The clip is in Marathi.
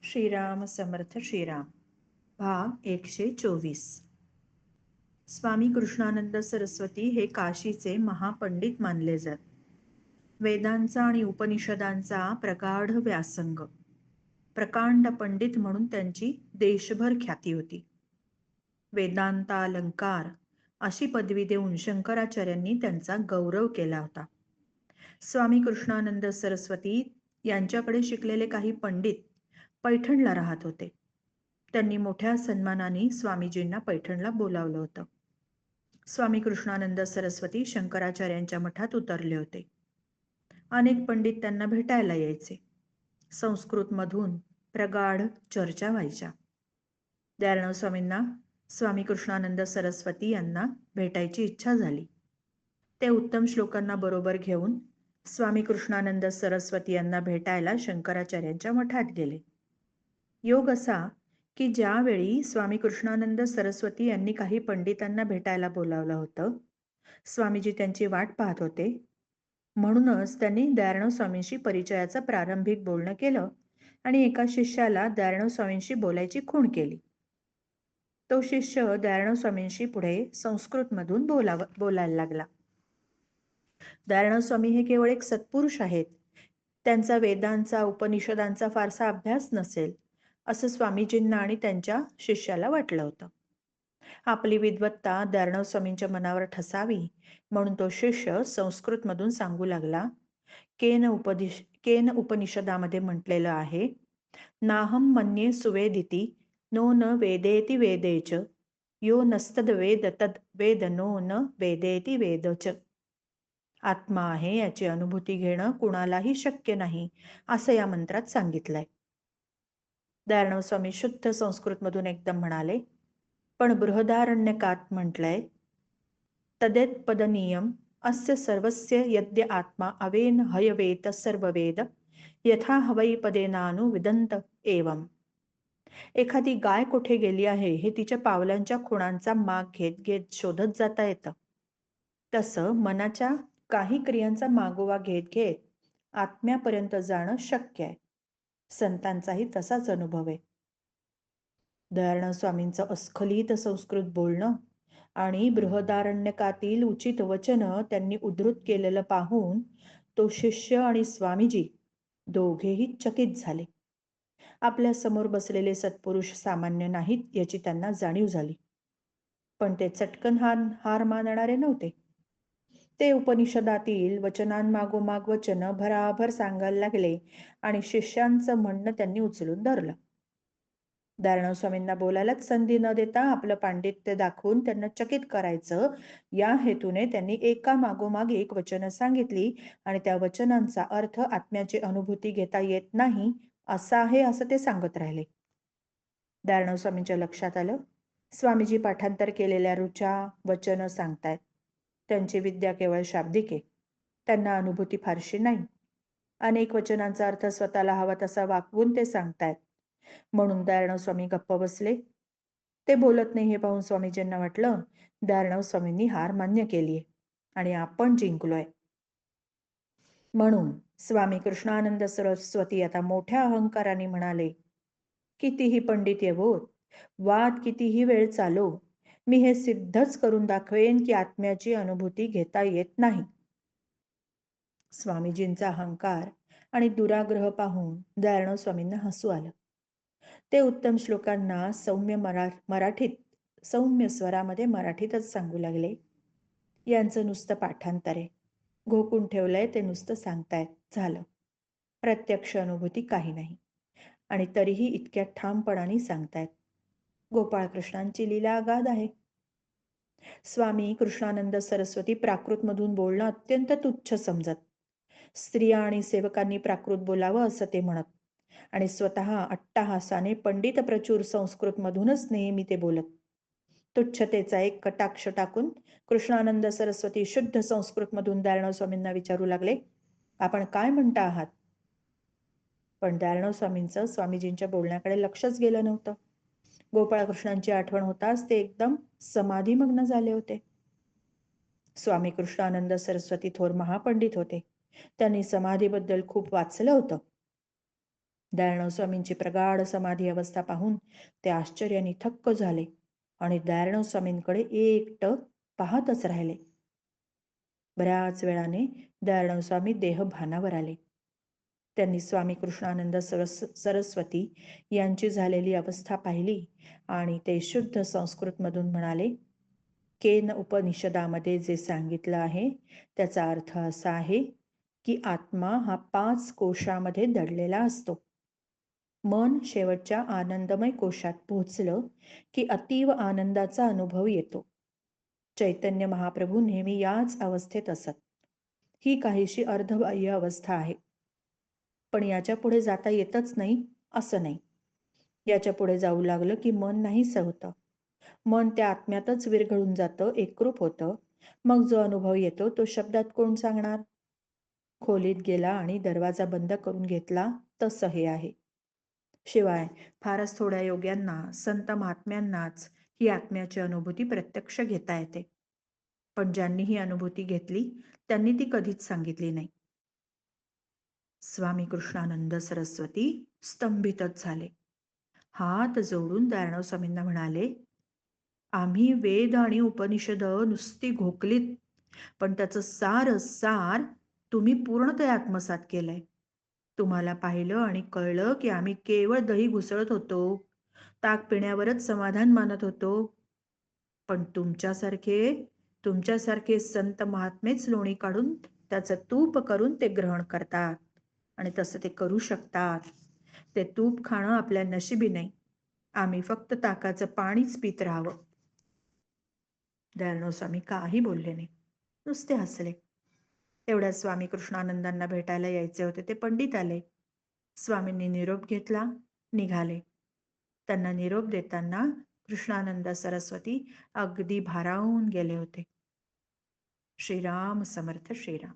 श्रीराम समर्थ श्रीराम. भाग 124. स्वामी कृष्णानंद सरस्वती हे काशीचे महापंडित मानले जात. वेदांचा आणि उपनिषदांचा प्रगाढ व्यासंग, प्रकांड पंडित म्हणून त्यांची देशभर ख्याती होती. वेदांतालंकार अशी पदवी देऊन शंकराचार्यांनी त्यांचा गौरव केला होता. स्वामी कृष्णानंद सरस्वती यांच्याकडे शिकलेले काही पंडित पैठणला राहत होते. त्यांनी मोठ्या सन्मानाने स्वामीजींना पैठणला बोलावलं होतं. स्वामी कृष्णानंद सरस्वती शंकराचार्यांच्या मठात उतरले होते. अनेक पंडित त्यांना भेटायला यायचे. संस्कृतमधून प्रगाढ चर्चा व्हायच्या. दयाळराव स्वामींना स्वामी कृष्णानंद सरस्वती यांना भेटायची इच्छा झाली. ते उत्तम श्लोकांना बरोबर घेऊन स्वामी कृष्णानंद सरस्वती यांना भेटायला शंकराचार्यांच्या मठात गेले. योग असा की ज्यावेळी स्वामी कृष्णानंद सरस्वती यांनी काही पंडितांना भेटायला बोलावलं होतं, स्वामीजी त्यांची वाट पाहत होते. म्हणूनच त्यांनी दयाळराव स्वामींशी परिचयाचं प्रारंभिक बोलणं केलं आणि एका शिष्याला दयाळराव स्वामींशी बोलायची खूण केली. तो शिष्य दयाळराव स्वामींशी पुढे संस्कृतमधून बोलायला लागला. दयाळराव स्वामी हे केवळ एक सत्पुरुष आहेत. त्यांचा वेदांचा उपनिषदांचा फारसा अभ्यास नसेल असं स्वामीजींना आणि त्यांच्या शिष्याला वाटलं होतं. आपली विद्वत्ता दयाळराव स्वामींच्या मनावर ठसावी म्हणून तो शिष्य संस्कृतमधून सांगू लागला. केन उपनिषदामध्ये म्हटलेलं आहे, नाहम मन्ये सुवेदिती नो न वेदेति वेदेच यो नस्तद वेद तद वेद नो न वेदेति वेदच. आत्मा आहे याची अनुभूती घेणं कुणालाही शक्य नाही असं या मंत्रात सांगितलंय. दयाळराव स्वामी शुद्ध संस्कृतमधून एकदम म्हणाले, पण बृहदारण्यकात म्हटलंय, तदेत्पदनीयम अस्य सर्वस्य यद्य आत्मा अवेन हयवेत सर्ववेद यथा हवै पदेनानु विदंत एवं. एखादी गाय कुठे गेली आहे हे तिच्या पावलांच्या खुणांचा माग घेत घेत शोधत जाता येतं. तसं मनाच्या काही क्रियांचा मागोवा घेत घेत आत्म्यापर्यंत जाणं शक्य आहे. संतांचाही तसाच अनुभव आहे. दयाळराव स्वामींचं अस्खलित संस्कृत बोलणं आणि बृहदारण्यकातील उचित वचन त्यांनी उद्धृत केलेलं पाहून तो शिष्य आणि स्वामीजी दोघेही चकित झाले. आपल्या समोर बसलेले सत्पुरुष सामान्य नाहीत याची त्यांना जाणीव झाली. पण ते चटकन हार मानणारे नव्हते. ते उपनिषदातील वचनांमागोमाग वचन भराभर सांगायला लागले आणि शिष्यांचं म्हणणं त्यांनी उचलून धरलं. दयाळराव स्वामींना बोलायलाच संधी न देता आपलं पांडित्य दाखवून त्यांना चकित करायचं या हेतूने त्यांनी एका मागोमाग एक वचन सांगितली आणि त्या वचनांचा अर्थ आत्म्याची अनुभूती घेता येत नाही असा आहे असं ते सांगत राहिले. दयाळराव स्वामींच्या लक्षात आलं, स्वामीजी पाठांतर केलेल्या ऋचा वचन सांगतायत. त्यांची विद्या केवळ शाब्दिक आहे. त्यांना अनुभूती फारशी नाही. अनेक वचनांचा अर्थ स्वतःला हवा तसा वाकवून ते सांगतायत. म्हणून दयाळराव स्वामी गप्प बसले. ते बोलत नाही हे पाहून स्वामीजींना वाटलं, दयाळराव स्वामींनी हार मान्य केलीये आणि आपण जिंकलोय. म्हणून स्वामी कृष्णानंद सरस्वती आता मोठ्या अहंकाराने म्हणाले, कितीही पंडित येवोत, वाद कितीही वेळ चालो, मी हे सिद्धच करून दाखवेन की आत्म्याची अनुभूती घेता येत नाही. स्वामीजींचा अहंकार आणि दुराग्रह पाहून दयाळराव स्वामींना हसू आलं. ते उत्तम श्लोकांना सौम्य स्वरामध्ये मराठीतच सांगू लागले. यांचं नुसतं पाठांतर आहे. घोकून ठेवलंय ते नुसतं सांगतायत, झालं. प्रत्यक्ष अनुभूती काही नाही आणि तरीही इतक्या ठामपणाने सांगतायत. गोपाळकृष्णांची लीला अगाध आहे. स्वामी कृष्णानंद सरस्वती प्राकृतमधून बोलणं अत्यंत तुच्छ समजत. स्त्रिया आणि सेवकांनी प्राकृत बोलावं असं ते म्हणत आणि स्वतः अट्टाहासाने पंडित प्रचूर संस्कृतमधूनच नेहमी ते बोलत. तुच्छतेचा एक कटाक्ष टाकून कृष्णानंद सरस्वती शुद्ध संस्कृतमधून दयाळराव स्वामींना विचारू लागले, आपण काय म्हणता आहात? पण दयाळराव स्वामींचं स्वामीजींच्या बोलण्याकडे लक्षच गेलं नव्हतं. गोपाळकृष्णांची आठवण होताच ते एकदम समाधीमग्न झाले होते. स्वामी कृष्णानंद सरस्वती थोर महापंडित होते. त्यांनी समाधीबद्दल खूप वाचलं होतं. दयाळराव स्वामींची प्रगाढ समाधी अवस्था पाहून ते आश्चर्याने थक्क झाले आणि दयाळराव स्वामींकडे एकटक पाहतच राहिले. बऱ्याच वेळाने दयाळराव स्वामी देहभानावर आले. त्यांनी स्वामी कृष्णानंद सरस्वती यांची झालेली अवस्था पाहिली आणि ते शुद्ध संस्कृतमधून म्हणाले, केन उपनिषदामध्ये जे सांगितलं आहे त्याचा अर्थ असा आहे की आत्मा हा 5 कोशामध्ये दडलेला असतो. मन शेवटच्या आनंदमय कोशात पोहोचलं की अतीव आनंदाचा अनुभव येतो. चैतन्य महाप्रभू नेहमी याच अवस्थेत असत. ही काहीशी अर्धबाह्य अवस्था आहे, पण याच्या पुढे जाता येतच नाही असं नाही. याच्या पुढे जाऊ लागलं की मन नाहीसं होतं. मन त्या आत्म्यातच विरघळून जातं, एकरूप होतं. मग जो अनुभव येतो तो शब्दात कोण सांगणार? खोलीत गेला आणि दरवाजा बंद करून घेतला तसं हे आहे. शिवाय फारच थोड्या योग्यांना, संत महात्म्यांनाच ही आत्म्याची अनुभूती प्रत्यक्ष घेता येते. पण ज्यांनी ही अनुभूती घेतली त्यांनी ती कधीच सांगितली नाही. स्वामी कृष्णानंद सरस्वती स्तंभितच झाले. हात जोडून दयाळराव स्वामींना म्हणाले, आम्ही वेद आणि उपनिषद नुसती घोकलीत, पण त्याचं सार तुम्ही पूर्णतः आत्मसात केलंय. तुम्हाला पाहिलं आणि कळलं की आम्ही केवळ दही घुसळत होतो, ताक पिण्यावरच समाधान मानत होतो. पण तुमच्यासारखे संत महात्मेच लोणी काढून त्याचं तूप करून ते ग्रहण करतात आणि तसं ते करू शकतात. ते तूप खाणं आपल्या नशिबी नाही. आम्ही फक्त ताकाचं पाणीच पित राहावं. दयाळराव स्वामी काही बोलले नाही, नुसते हसले. एवढ्यात स्वामी कृष्णानंदांना भेटायला यायचे होते ते पंडित आले. स्वामींनी निरोप घेतला, निघाले. त्यांना निरोप देताना कृष्णानंद सरस्वती अगदी भारावून गेले होते. श्रीराम समर्थ श्रीराम.